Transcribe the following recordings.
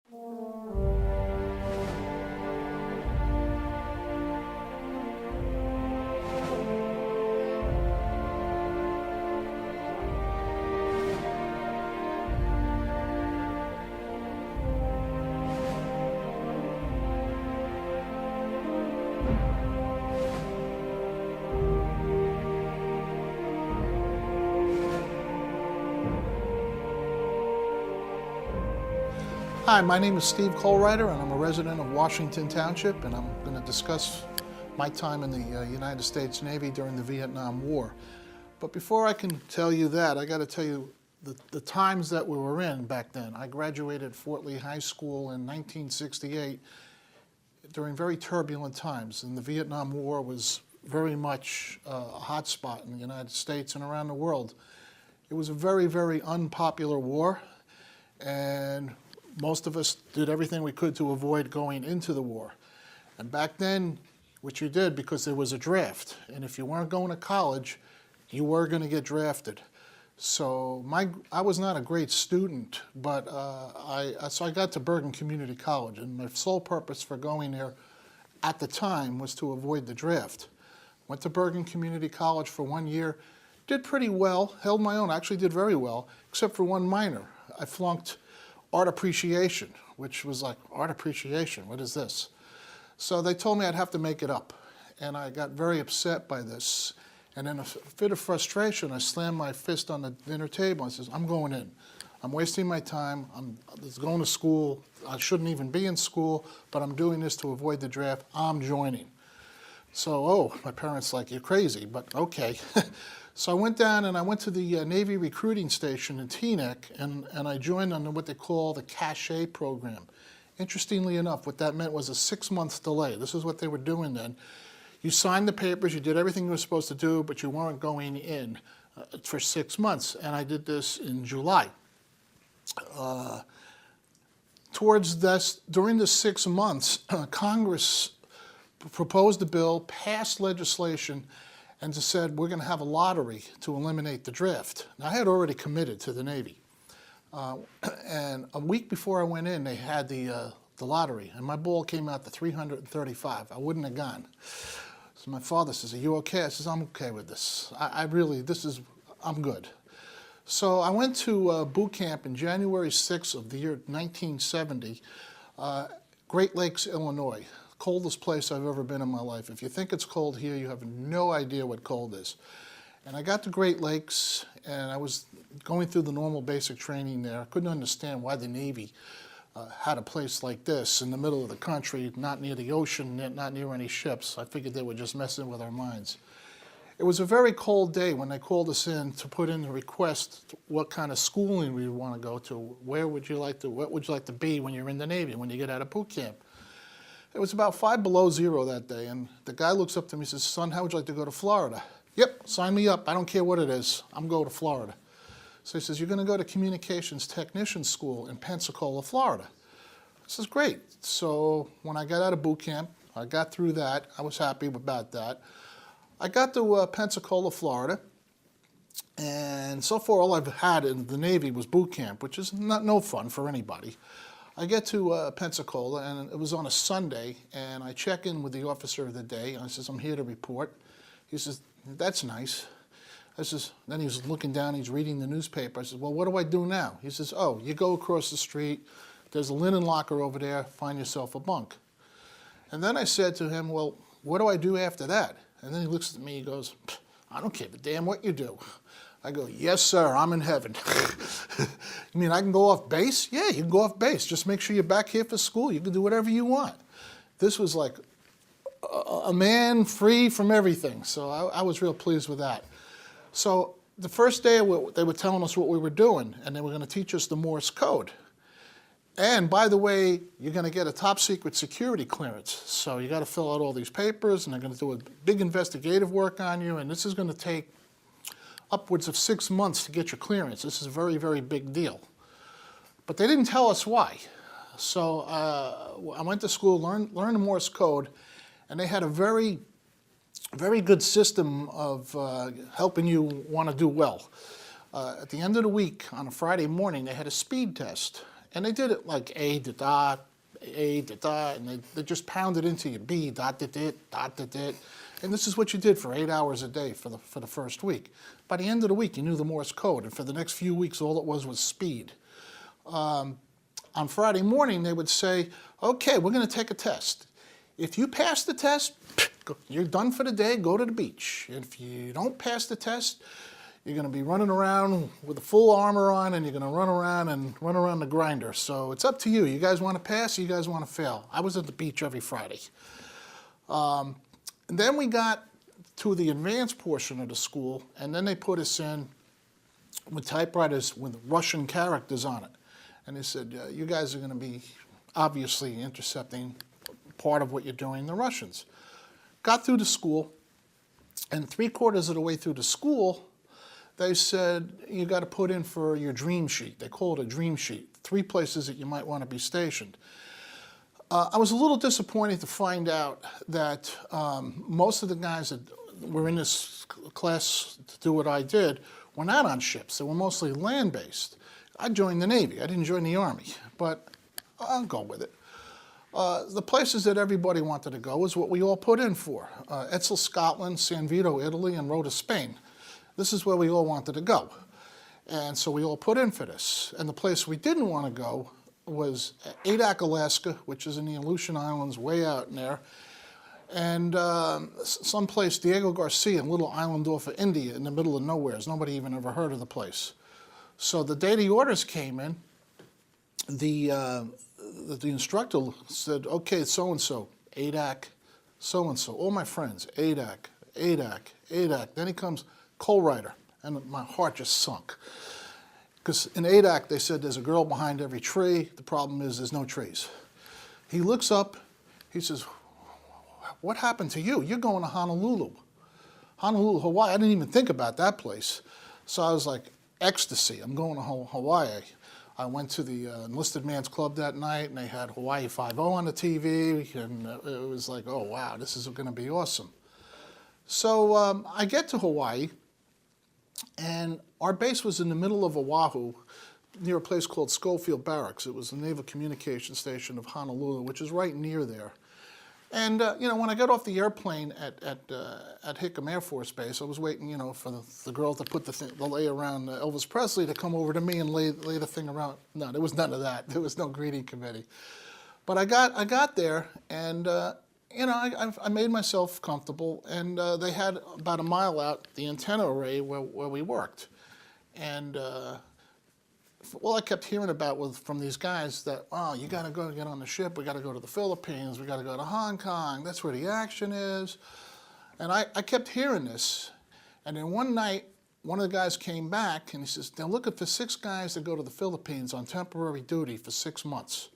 Hi, my name is Steve Kohlreiter, and I'm a resident of Washington Township, and I'm going to discuss my time in the United States Navy during the Vietnam War. But before I can tell you that, I got to tell you the times that we were in back then. I graduated Fort Lee High School in 1968 during very turbulent times, and the Vietnam War was very much a hot spot in the United States and around the world. It was a very, very unpopular war, and most of us did everything we could to avoid going into the war. And back then, what you did, because there was a draft, and if you weren't going to college, you were going to get drafted. So I was not a great student, but so I got to Bergen Community College, and my sole purpose for going there at the time was to avoid the draft. Went to Bergen Community College for 1 year, did pretty well, held my own, actually did very well, except for one minor. I flunked art appreciation, which was like, art appreciation, what is this? So they told me I'd have to make it up, and I got very upset by this. And in a fit of frustration, I slammed my fist on the dinner table and says, I'm going in. I'm wasting my time, I'm going to school, I shouldn't even be in school, but I'm doing this to avoid the draft, I'm joining. So, my parents like, you're crazy, but okay. So I went down and I went to the Navy recruiting station in Teaneck, and I joined on what they call the Cachet program. Interestingly enough, what that meant was a 6-month delay. This is what they were doing then. You signed the papers, you did everything you were supposed to do, but you weren't going in for 6 months, and I did this in July. During the 6 months, Congress proposed a bill, passed legislation, and just said, we're going to have a lottery to eliminate the draft. Now, I had already committed to the Navy. And a week before I went in, they had the lottery, and my ball came out to 335. I wouldn't have gone. So my father says, are you okay? I says, I'm okay with this. I'm good. So I went to boot camp in January 6th of the year 1970, Great Lakes, Illinois. Coldest place I've ever been in my life. If you think it's cold here, you have no idea what cold is. And I got to Great Lakes, and I was going through the normal basic training there. I couldn't understand why the Navy had a place like this in the middle of the country, not near the ocean, not near any ships. I figured they were just messing with our minds. It was a very cold day when they called us in to put in the request what kind of schooling we want to go to. What would you like to be when you're in the Navy, when you get out of boot camp? It was about 5 below zero that day, and the guy looks up to me and says, son, how would you like to go to Florida? Yep, sign me up. I don't care what it is. I'm going to Florida. So he says, you're going to go to Communications Technician School in Pensacola, Florida. I says, great. So when I got out of boot camp, I got through that. I was happy about that. I got to Pensacola, Florida, and so far all I've had in the Navy was boot camp, which is no fun for anybody. I get to Pensacola, and it was on a Sunday, and I check in with the officer of the day, and I says, I'm here to report. He says, that's nice. Then he's looking down, he's reading the newspaper. I said, well, what do I do now? He says, oh, you go across the street, there's a linen locker over there, find yourself a bunk. And then I said to him, well, what do I do after that? And then he looks at me, he goes, I don't give a damn what you do. I go, yes, sir, I'm in heaven. You mean I can go off base? Yeah, you can go off base. Just make sure you're back here for school. You can do whatever you want. This was like a man free from everything. So I was real pleased with that. So the first day they were telling us what we were doing, and they were going to teach us the Morse code. And by the way, you're going to get a top secret security clearance. So you got to fill out all these papers, and they're going to do a big investigative work on you, and this is going to take upwards of 6 months to get your clearance. This is a very, very big deal. But they didn't tell us why. So I went to school, learned the Morse code, and they had a very, very good system of helping you want to do well. At the end of the week, on a Friday morning, they had a speed test. And they did it like A, da, da, A, da, da, and they just pounded into you, B, dot, da, dit, dot, da, dit. And this is what you did for 8 hours a day for the first week. By the end of the week, you knew the Morse code, and for the next few weeks, all it was speed. On Friday morning, they would say, okay, we're going to take a test. If you pass the test, you're done for the day, go to the beach. If you don't pass the test, you're going to be running around with a full armor on, and you're going to run around the grinder. So it's up to you. You guys want to pass, or you guys want to fail? I was at the beach every Friday. And then we got to the advanced portion of the school, and then they put us in with typewriters with Russian characters on it. And they said, you guys are going to be obviously intercepting part of what you're doing, the Russians. Got through the school, and 3/4 of the way through the school, they said, you got to put in for your dream sheet. They call it a dream sheet, 3 places that you might want to be stationed. I was a little disappointed to find out that most of the guys that were in this class to do what I did were not on ships. They were mostly land-based. I joined the Navy. I didn't join the Army, but I'll go with it. The places that everybody wanted to go was what we all put in for. Etzel, Scotland, San Vito, Italy, and Rota, Spain. This is where we all wanted to go. And so we all put in for this. And the place we didn't want to go was Adak, Alaska, which is in the Aleutian Islands, way out in there, and someplace, Diego Garcia, a little island off of India in the middle of nowhere. Nobody even ever heard of the place. So the day the orders came in, the instructor said, okay, so-and-so, Adak, so-and-so, all my friends, Adak, Adak, Adak. Then he comes, Kohlreiter, and my heart just sunk. Because in Adak, they said there's a girl behind every tree. The problem is there's no trees. He looks up, he says, what happened to you? You're going to Honolulu. Honolulu, Hawaii. I didn't even think about that place. So I was like, ecstasy. I'm going to Hawaii. I went to the Enlisted Man's Club that night, and they had Hawaii 5-0 on the TV, and it was like, oh, wow, this is going to be awesome. So I get to Hawaii, and our base was in the middle of Oahu, near a place called Schofield Barracks. It was the Naval Communication Station of Honolulu, which is right near there. And you know, when I got off the airplane at Hickam Air Force Base, I was waiting, you know, for the girl to put the lay around Elvis Presley to come over to me and lay the thing around. No, there was none of that. There was no greeting committee. But I got there, and you know, I made myself comfortable, and they had about a mile out the antenna array where we worked. And all I kept hearing about was from these guys that, oh, you got to go get on the ship, we got to go to the Philippines, we got to go to Hong Kong, that's where the action is. And I kept hearing this. And then one night, one of the guys came back, and he says, they're looking for 6 guys to go to the Philippines on temporary duty for 6 months.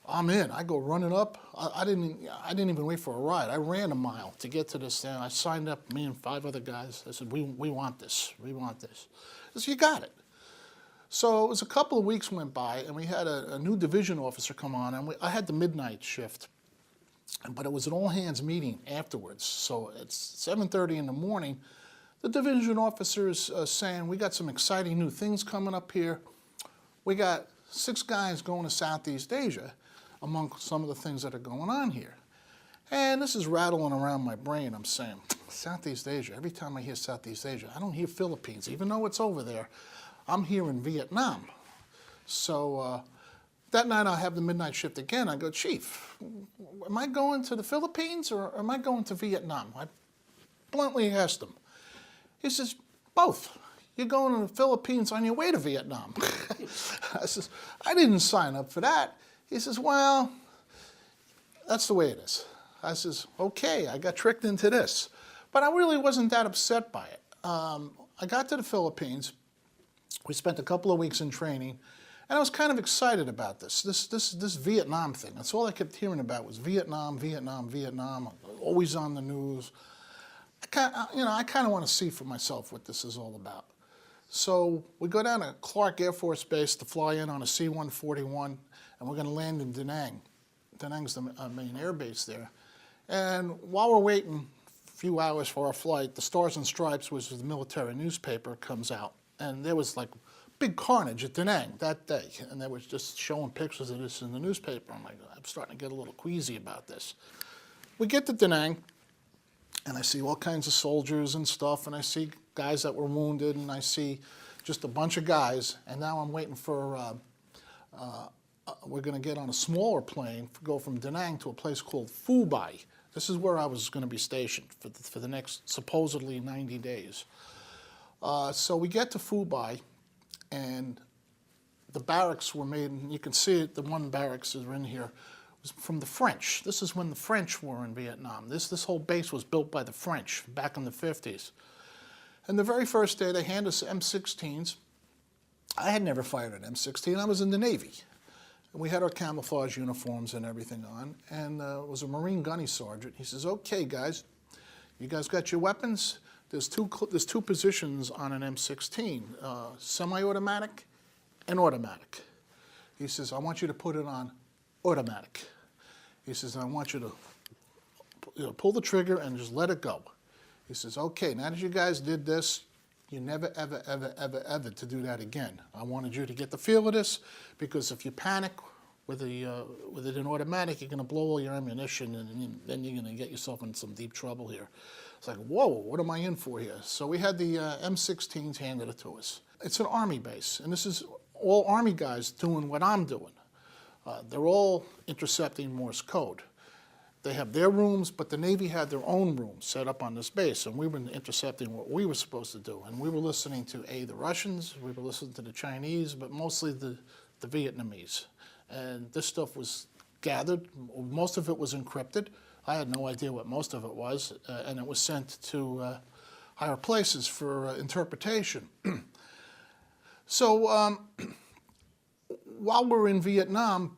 I'm in. I go running up. I didn't even wait for a ride. I ran a mile to get to this thing. I signed up, me and 5 other guys. I said, we want this. We want this. I said, you got it. So it was a couple of weeks went by, and we had a new division officer come on, and I had the midnight shift. But it was an all-hands meeting afterwards. So at 7:30 in the morning, the division officer is saying, we got some exciting new things coming up here. We got 6 guys going to Southeast Asia, among some of the things that are going on here. And this is rattling around my brain. I'm saying, Southeast Asia. Every time I hear Southeast Asia, I don't hear Philippines, even though it's over there. I'm here in Vietnam. So that night I have the midnight shift again. I go, Chief, am I going to the Philippines or am I going to Vietnam? I bluntly asked him. He says, both. You're going to the Philippines on your way to Vietnam. I says, I didn't sign up for that. He says, well, that's the way it is. I says, okay, I got tricked into this. But I really wasn't that upset by it. I got to the Philippines. We spent a couple of weeks in training, and I was kind of excited about this Vietnam thing. That's all I kept hearing about was Vietnam, Vietnam, Vietnam, always on the news. I kind of want to see for myself what this is all about. So we go down to Clark Air Force Base to fly in on a C-141, and we're going to land in Da Nang. Da Nang's the main air base there. And while we're waiting a few hours for our flight, the Stars and Stripes, which is the military newspaper, comes out. And there was like big carnage at Da Nang that day, and they were just showing pictures of this in the newspaper. I'm like, I'm starting to get a little queasy about this. We get to Da Nang, and I see all kinds of soldiers and stuff, and I see guys that were wounded, and I see just a bunch of guys, and now I'm waiting for, we're going to get on a smaller plane, go from Da Nang to a place called Phu Bai. This is where I was going to be stationed for the next supposedly 90 days. So we get to Phu Bai, and the barracks were made, and you can see it, the one barracks is in here, was from the French. This is when the French were in Vietnam. This whole base was built by the French back in the 50s. And the very first day, they handed us M16s. I had never fired an M16. I was in the Navy. And we had our camouflage uniforms and everything on, and it was a Marine gunny sergeant. He says, okay, guys, you guys got your weapons? There's two positions on an M16, semi-automatic and automatic. He says, I want you to put it on automatic. He says, I want you to pull the trigger and just let it go. He says, okay, now that you guys did this, you never, ever, ever, ever, ever to do that again. I wanted you to get the feel of this, because if you panic with it in automatic, you're going to blow all your ammunition, and then you're going to get yourself in some deep trouble here. It's like, whoa, what am I in for here? So we had the M16s handed it to us. It's an Army base, and this is all Army guys doing what I'm doing. They're all intercepting Morse code. They have their rooms, but the Navy had their own rooms set up on this base, and we were intercepting what we were supposed to do. And we were listening to, the Russians, we were listening to the Chinese, but mostly the Vietnamese. And this stuff was gathered. Most of it was encrypted. I had no idea what most of it was, and it was sent to higher places for interpretation. So while we were in Vietnam,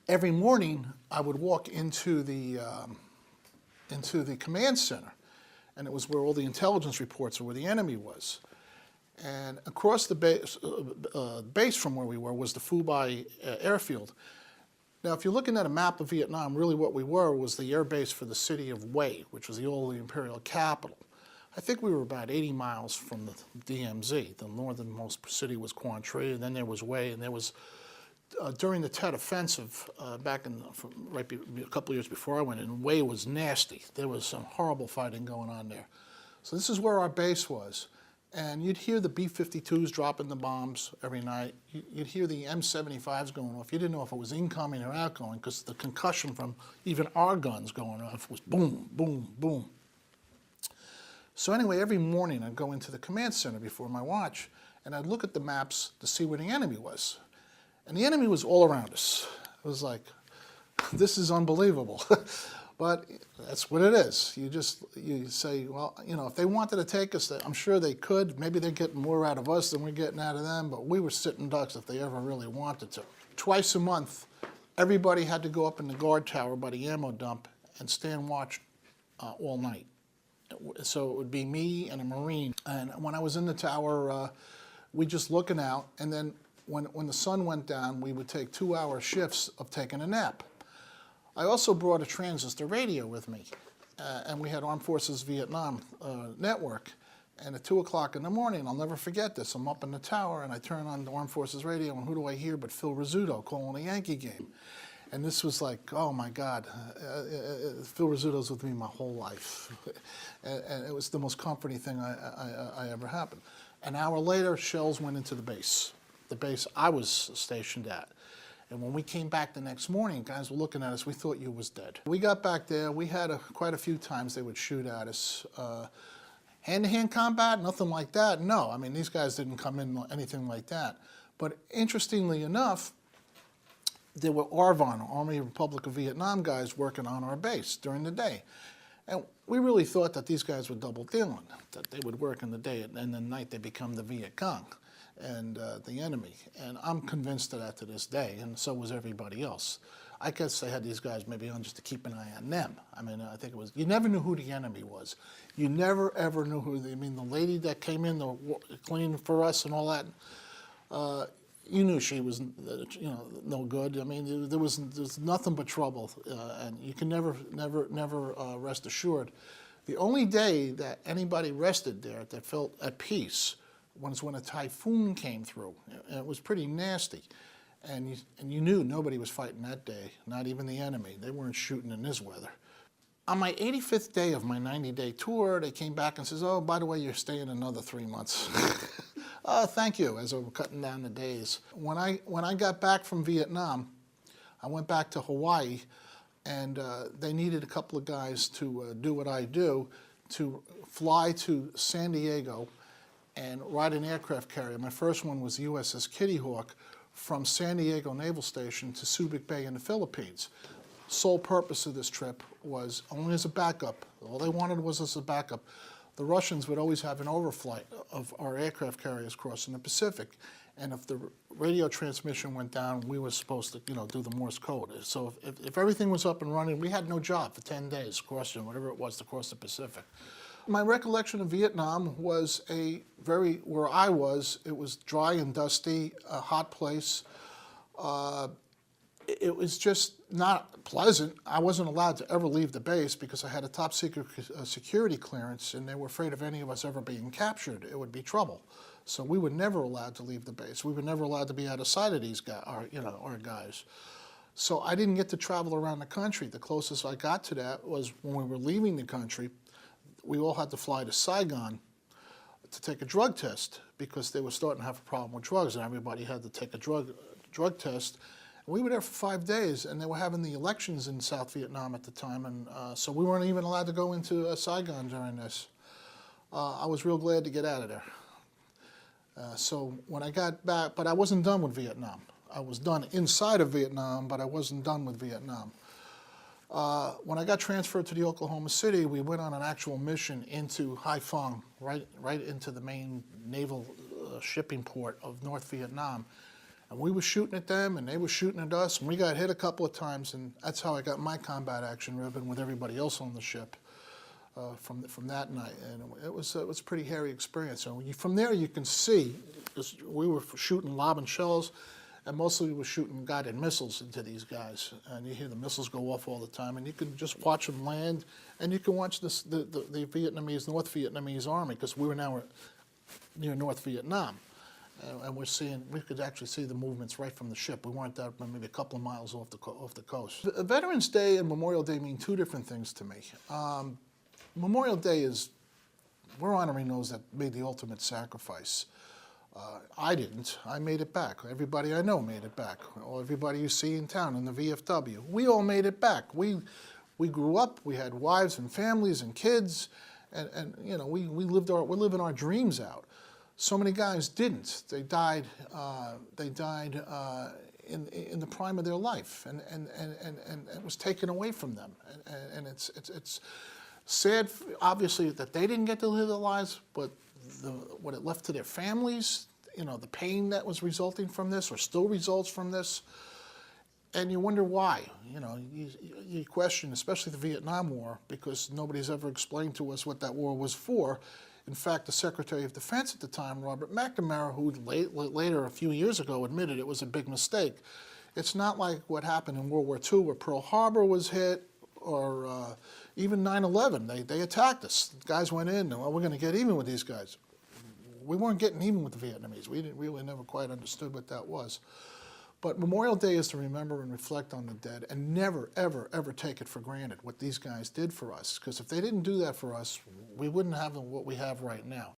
every morning I would walk into the command center, and it was where all the intelligence reports were, where the enemy was. And across the base from where we were was the Phu Bai airfield. Now, if you're looking at a map of Vietnam, really what we were was the air base for the city of Hue, which was the old imperial capital. I think we were about 80 miles from the DMZ. The northernmost city was Quang Tri, and then there was Hue, and there was, during the Tet Offensive, back in a couple of years before I went in, Hue was nasty. There was some horrible fighting going on there. So this is where our base was. And you'd hear the B-52s dropping the bombs every night. You'd hear the M-75s going off. You didn't know if it was incoming or outgoing, because the concussion from even our guns going off was boom, boom, boom. So anyway, every morning I'd go into the command center before my watch, and I'd look at the maps to see where the enemy was. And the enemy was all around us. It was like, this is unbelievable. But that's what it is. You say, well, if they wanted to take us, I'm sure they could. Maybe they're getting more out of us than we're getting out of them, but we were sitting ducks if they ever really wanted to. Twice a month, everybody had to go up in the guard tower by the ammo dump and stand watch all night. So it would be me and a Marine. And when I was in the tower, we just looking out, and then when the sun went down, we would take 2-hour shifts of taking a nap. I also brought a transistor radio with me, and we had Armed Forces Vietnam network. And at 2 o'clock in the morning, I'll never forget this, I'm up in the tower, and I turn on the Armed Forces radio, and who do I hear but Phil Rizzuto calling a Yankee game. And this was like, oh my God, Phil Rizzuto's with me my whole life. And it was the most comforting thing I ever happened. An hour later, shells went into the base I was stationed at. And when we came back the next morning, guys were looking at us, we thought you was dead. We got back there, we had quite a few times they would shoot at us. Hand-to-hand combat, nothing like that, no. I mean, these guys didn't come in anything like that. But interestingly enough, there were ARVN, Army Republic of Vietnam guys working on our base during the day. And we really thought that these guys were double dealing, that they would work in the day and the night they become the Viet Cong and the enemy. And I'm convinced of that to this day, and so was everybody else. I guess they had these guys maybe on just to keep an eye on them. I mean, I think it was, you never knew who the enemy was. You never ever knew who, I mean, the lady that came in to clean for us and all that, you knew she was, no good. I mean, there's nothing but trouble, and you can never rest assured. The only day that anybody rested there that felt at peace was when a typhoon came through. And it was pretty nasty. And you knew nobody was fighting that day, not even the enemy. They weren't shooting in this weather. On my 85th day of my 90-day tour, they came back and says, oh, by the way, you're staying another 3 months. Oh, thank you, as I'm cutting down the days. When I got back from Vietnam, I went back to Hawaii, and they needed a couple of guys to do what I do, to fly to San Diego and ride an aircraft carrier. My first one was the USS Kitty Hawk from San Diego Naval Station to Subic Bay in the Philippines. Sole purpose of this trip was only as a backup. All they wanted was as a backup. The Russians would always have an overflight of our aircraft carriers crossing the Pacific, and if the radio transmission went down, we were supposed to, do the Morse code. So if everything was up and running, we had no job for 10 days crossing whatever it was to cross the Pacific. My recollection of Vietnam was where I was, it was dry and dusty, a hot place. It was just not pleasant. I wasn't allowed to ever leave the base because I had a top secret security clearance, and they were afraid of any of us ever being captured. It would be trouble. So we were never allowed to leave the base. We were never allowed to be out of sight of these guys, our guys. So I didn't get to travel around the country. The closest I got to that was when we were leaving the country. We all had to fly to Saigon to take a drug test because they were starting to have a problem with drugs, and everybody had to take a drug test. We were there for 5 days, and they were having the elections in South Vietnam at the time, and so we weren't even allowed to go into Saigon during this. I was real glad to get out of there. So when I got back, but I wasn't done with Vietnam. I was done inside of Vietnam, but I wasn't done with Vietnam. When I got transferred to the Oklahoma City, we went on an actual mission into Haiphong, right into the main naval shipping port of North Vietnam. And we were shooting at them, and they were shooting at us, and we got hit a couple of times, and that's how I got my combat action ribbon with everybody else on the ship from that night. And it was a pretty hairy experience. So from there you can see, we were shooting lob and shells, and mostly we were shooting guided missiles into these guys. And you hear the missiles go off all the time, and you can just watch them land, and you can watch the Vietnamese, North Vietnamese army, because we were now near North Vietnam. And we could actually see the movements right from the ship. We weren't that, maybe a couple of miles off the coast. Veterans Day and Memorial Day mean two different things to me. Memorial Day is, we're honoring those that made the ultimate sacrifice. I didn't. I made it back. Everybody I know made it back. Everybody you see in town in the VFW, we all made it back. We grew up. We had wives and families and kids, and we're living our dreams out. So many guys didn't. They died. In the prime of their life, and it was taken away from them. And it's sad, obviously, that they didn't get to live their lives, but what it left to their families, the pain that was resulting from this, or still results from this, and you wonder why. You question, especially the Vietnam War, because nobody's ever explained to us what that war was for. In fact, the Secretary of Defense at the time, Robert McNamara, who later, a few years ago, admitted it was a big mistake. It's not like what happened in World War II, where Pearl Harbor was hit, or even 9/11. They attacked us. The guys went in, and, well, we're going to get even with these guys. We weren't getting even with the Vietnamese. We really never quite understood what that was. But Memorial Day is to remember and reflect on the dead, and never, ever, ever take it for granted what these guys did for us. Because if they didn't do that for us, we wouldn't have what we have right now.